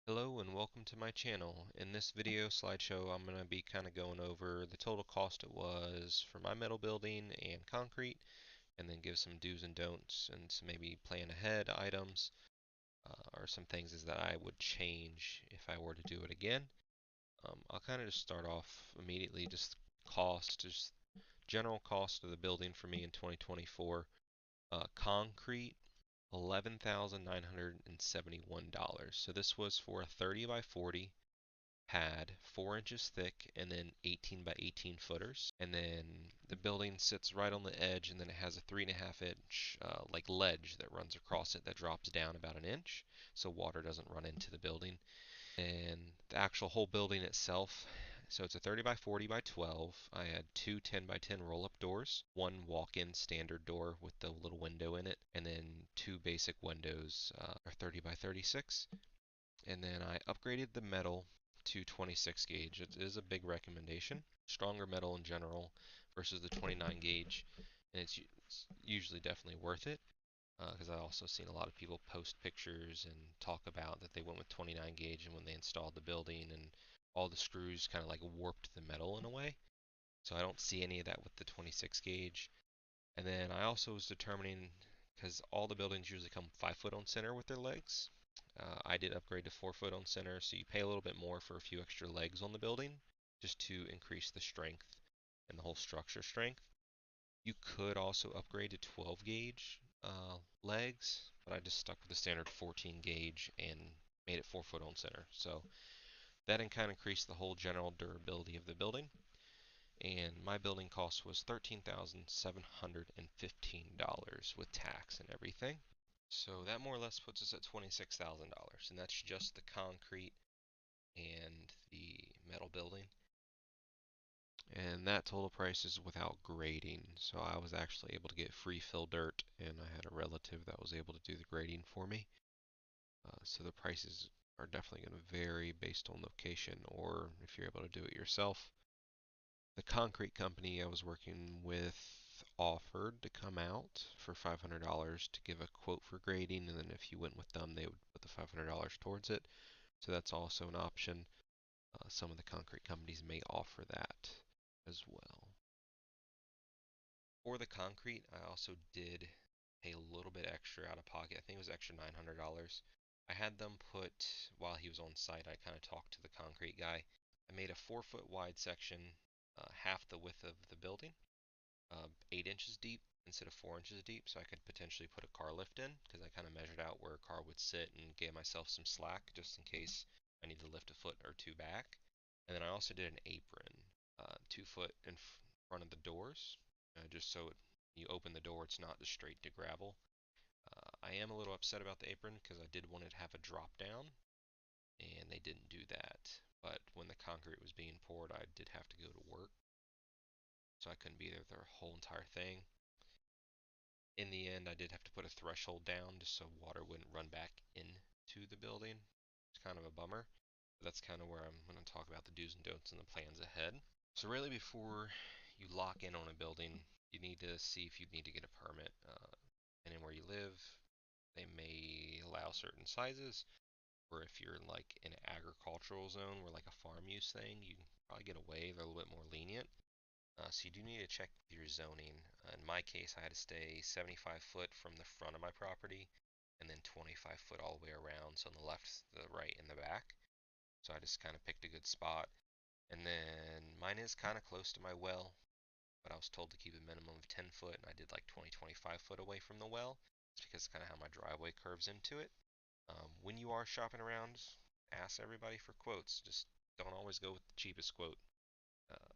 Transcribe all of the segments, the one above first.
Hello and welcome to my channel. In this video slideshow, I'm going to be kind of going over the total cost it was for my metal building and concrete, and then give some do's and don'ts and some maybe plan ahead items, or some things that I would change if I were to do it again. I'll kind of just start off immediately, just general cost of the building for me in 2024. Concrete, $11,971. So this was for a 30 by 40 pad, 4 inches thick, and then 18 by 18 footers. And then the building sits right on the edge, and then it has a 3.5 inch like ledge that runs across it that drops down about an inch, so water doesn't run into the building. And the actual whole building itself, so it's a 30 by 40 by 12. I had two 10 by 10 roll-up doors, one walk-in standard door with the little window in it, and then two basic windows, are 30 by 36. And then I upgraded the metal to 26 gauge. It is a big recommendation. Stronger metal in general versus the 29 gauge, and it's usually definitely worth it, because I also seen a lot of people post pictures and talk about that they went with 29 gauge, and when they installed the building and all the screws kind of like warped the metal in a way. So I don't see any of that with the 26 gauge. And then I also was determining, because all the buildings usually come 5 foot on center with their legs. I did upgrade to 4 foot on center, so you pay a little bit more for a few extra legs on the building just to increase the strength and the whole structure strength. You could also upgrade to 12 gauge legs, but I just stuck with the standard 14 gauge and made it 4 foot on center. So that kind of increased the whole general durability of the building. And my building cost was $13,715 with tax and everything. So that more or less puts us at $26,000, and that's just the concrete and the metal building. And that total price is without grading. So I was actually able to get free fill dirt, and I had a relative that was able to do the grading for me. So the prices are definitely going to vary based on location, or if you're able to do it yourself. The concrete company I was working with offered to come out for $500 to give a quote for grading, and then if you went with them, they would put the $500 towards it. So that's also an option. Some of the concrete companies may offer that as well. For the concrete, I also did pay a little bit extra out of pocket. I think it was extra $900. I had them put, while he was on site, I kind of talked to the concrete guy. I made a 4 foot wide section, half the width of the building, 8 inches deep instead of 4 inches deep, so I could potentially put a car lift in, because I kind of measured out where a car would sit and gave myself some slack just in case I need to lift a foot or two back. And then I also did an apron, 2 foot in front of the doors, just so you open the door, it's not just straight to gravel. I am a little upset about the apron because I did want it to have a drop down, and they didn't do that. But when the concrete was being poured, I did have to go to work, so I couldn't be there the whole entire thing. In the end, I did have to put a threshold down just so water wouldn't run back into the building. It's kind of a bummer, but that's kind of where I'm going to talk about the do's and don'ts and the plans ahead. So really, before you lock in on a building, you need to see if you need to get a permit. And where you live, they may allow certain sizes, or if you're like in an agricultural zone where like a farm use thing, you can probably get away. They're a little bit more lenient. So you do need to check your zoning. In my case, I had to stay 75 foot from the front of my property, and then 25 foot all the way around, so on the left, the right, and the back. So I just kind of picked a good spot. And then mine is kind of close to my well, but I was told to keep a minimum of 10 foot, and I did like 20, 25 foot away from the well. It's because kind of how my driveway curves into it. When you are shopping around, ask everybody for quotes. Just don't always go with the cheapest quote. Uh,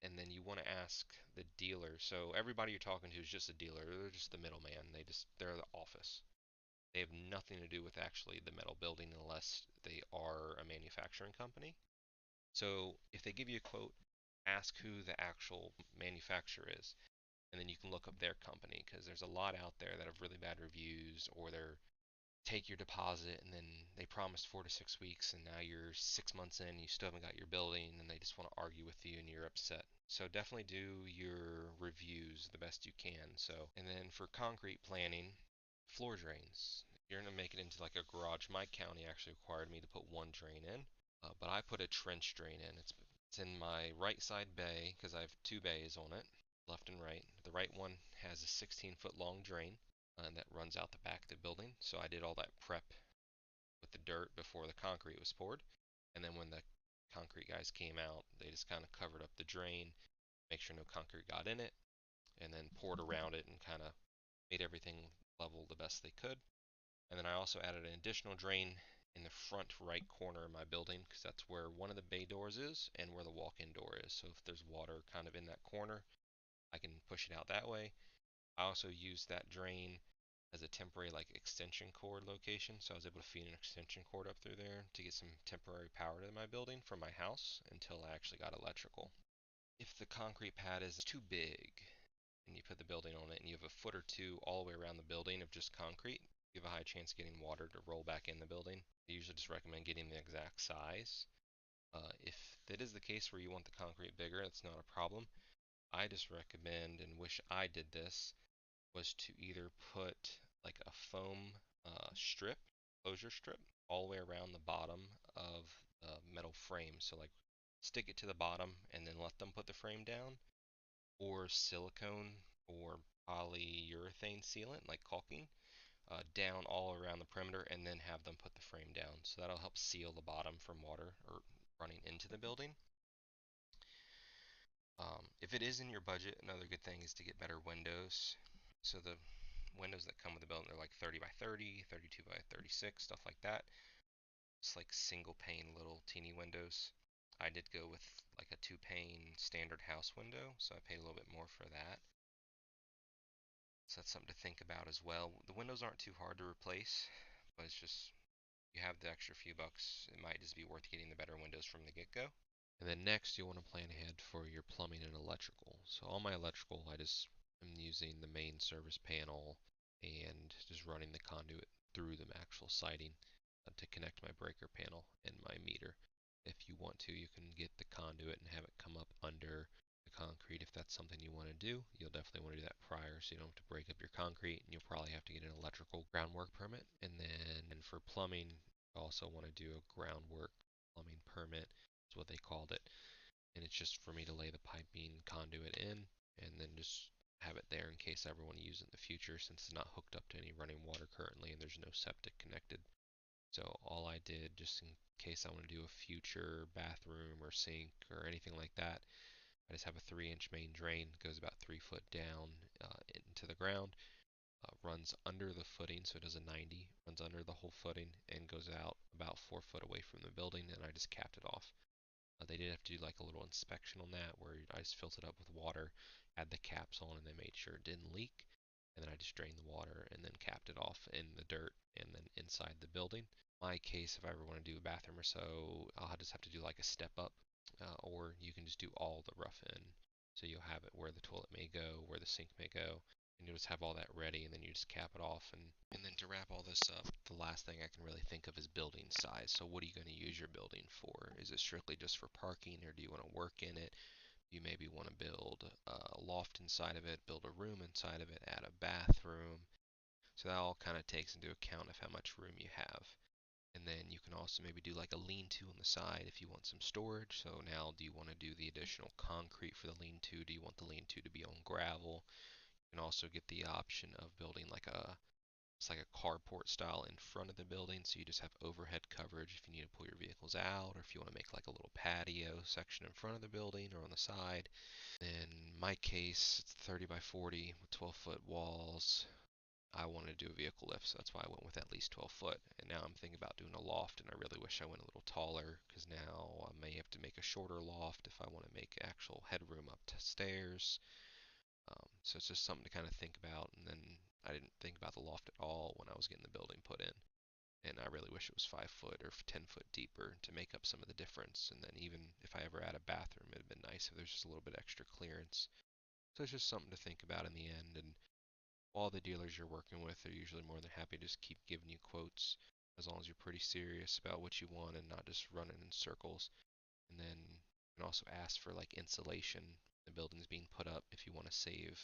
and then you want to ask the dealer. So everybody you're talking to is just a dealer. They're just the middleman. They're the office. They have nothing to do with actually the metal building unless they are a manufacturing company. So if they give you a quote, ask who the actual manufacturer is, and then you can look up their company, because there's a lot out there that have really bad reviews, or they're take your deposit and then they promised 4 to 6 weeks, and now you're 6 months in, you still haven't got your building, and they just want to argue with you and you're upset. So definitely do your reviews the best you can. And then for concrete planning, floor drains. you're gonna make it into like a garage. My county actually required me to put one drain in, but I put a trench drain in. It's in my right side bay because I have two bays on it, left and right. The right one has a 16-foot long drain that runs out the back of the building. So I did all that prep with the dirt before the concrete was poured, and then when the concrete guys came out, they just kind of covered up the drain, make sure no concrete got in it, and then poured around it and kind of made everything level the best they could. And then I also added an additional drain in the front right corner of my building because that's where one of the bay doors is and where the walk-in door is. So if there's water kind of in that corner, I can push it out that way. I also used that drain as a temporary like extension cord location, so I was able to feed an extension cord up through there to get some temporary power to my building from my house until I actually got electrical. If the concrete pad is too big and you put the building on it and you have a foot or two all the way around the building of just concrete, you have a high chance of getting water to roll back in the building. I usually just recommend getting the exact size. If that is the case where you want the concrete bigger, that's not a problem. I just recommend and wish I did this was to either put like a foam strip, closure strip, all the way around the bottom of the metal frame. So like stick it to the bottom and then let them put the frame down, or silicone or polyurethane sealant like caulking down all around the perimeter and then have them put the frame down. So that'll help seal the bottom from water or running into the building. If it is in your budget, another good thing is to get better windows. So the windows that come with the building are like 30 by 30, 32 by 36, stuff like that. It's like single pane little teeny windows. I did go with like a 2-pane standard house window, so I paid a little bit more for that. So that's something to think about as well. The windows aren't too hard to replace, but it's just you have the extra few bucks, it might just be worth getting the better windows from the get-go. And then next, you want to plan ahead for your plumbing and electrical. So all my electrical, I just am using the main service panel and just running the conduit through the actual siding to connect my breaker panel and my meter. If you want to, you can get the conduit and have it come up under the concrete. If that's something you want to do, you'll definitely want to do that prior so you don't have to break up your concrete, and you'll probably have to get an electrical groundwork permit. And then for plumbing, you also want to do a groundwork plumbing permit is what they called it. And it's just for me to lay the piping conduit in and then just have it there in case I ever want to use it in the future, since it's not hooked up to any running water currently and there's no septic connected. So all I did, just in case I want to do a future bathroom or sink or anything like that, I just have a 3-inch main drain, goes about 3 foot down into the ground, runs under the footing, so it does a 90, runs under the whole footing and goes out about 4 foot away from the building, and I just capped it off. They did have to do like a little inspection on that where I just filled it up with water, had the caps on, and they made sure it didn't leak. And then I just drained the water and then capped it off in the dirt and then inside the building. In my case, if I ever want to do a bathroom or so, I'll just have to do like a step up, or you can just do all the rough in. So you'll have it where the toilet may go, where the sink may go, and you'll just have all that ready, and then you just cap it off. And then to wrap all this up, the last thing I can really think of is building size. So what are you going to use your building for? Is it strictly just for parking, or do you want to work in it? You maybe want to build a loft inside of it, build a room inside of it, add a bathroom. So that all kind of takes into account of how much room you have. And then you can also maybe do like a lean-to on the side if you want some storage. So now, do you want to do the additional concrete for the lean-to? Do you want the lean-to to be on gravel? You can also get the option of building like it's like a carport style in front of the building, so you just have overhead coverage if you need to pull your vehicles out, or if you want to make like a little patio section in front of the building or on the side. In my case, it's 30 by 40 with 12-foot walls. I wanted to do a vehicle lift, so that's why I went with at least 12 foot. And now I'm thinking about doing a loft, and I really wish I went a little taller, because now I may have to make a shorter loft if I want to make actual headroom up to stairs. So it's just something to kind of think about. And then I didn't think about the loft at all when I was getting the building put in. And I really wish it was 5 foot or 10 foot deeper to make up some of the difference. And then even if I ever add a bathroom, it'd been nice if there's just a little bit extra clearance. So it's just something to think about in the end. And all the dealers you're working with are usually more than happy to just keep giving you quotes as long as you're pretty serious about what you want and not just running in circles. And then you can also ask for like insulation. The building's being put up if you want to save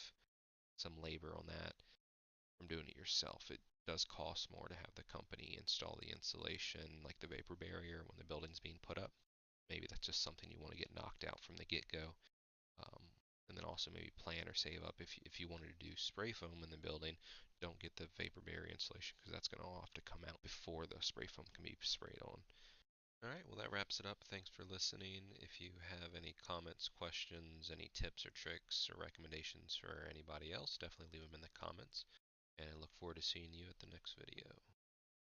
some labor on that from doing it yourself. does cost more to have the company install the insulation, like the vapor barrier, when the building's being put up. Maybe that's just something you want to get knocked out from the get-go. Um, and then also maybe plan or save up if you wanted to do spray foam in the building, don't get the vapor barrier insulation because that's going to all have to come out before the spray foam can be sprayed on. Alright, well that wraps it up. Thanks for listening. If you have any comments, questions, any tips or tricks or recommendations for anybody else, definitely leave them in the comments. And I look forward to seeing you at the next video.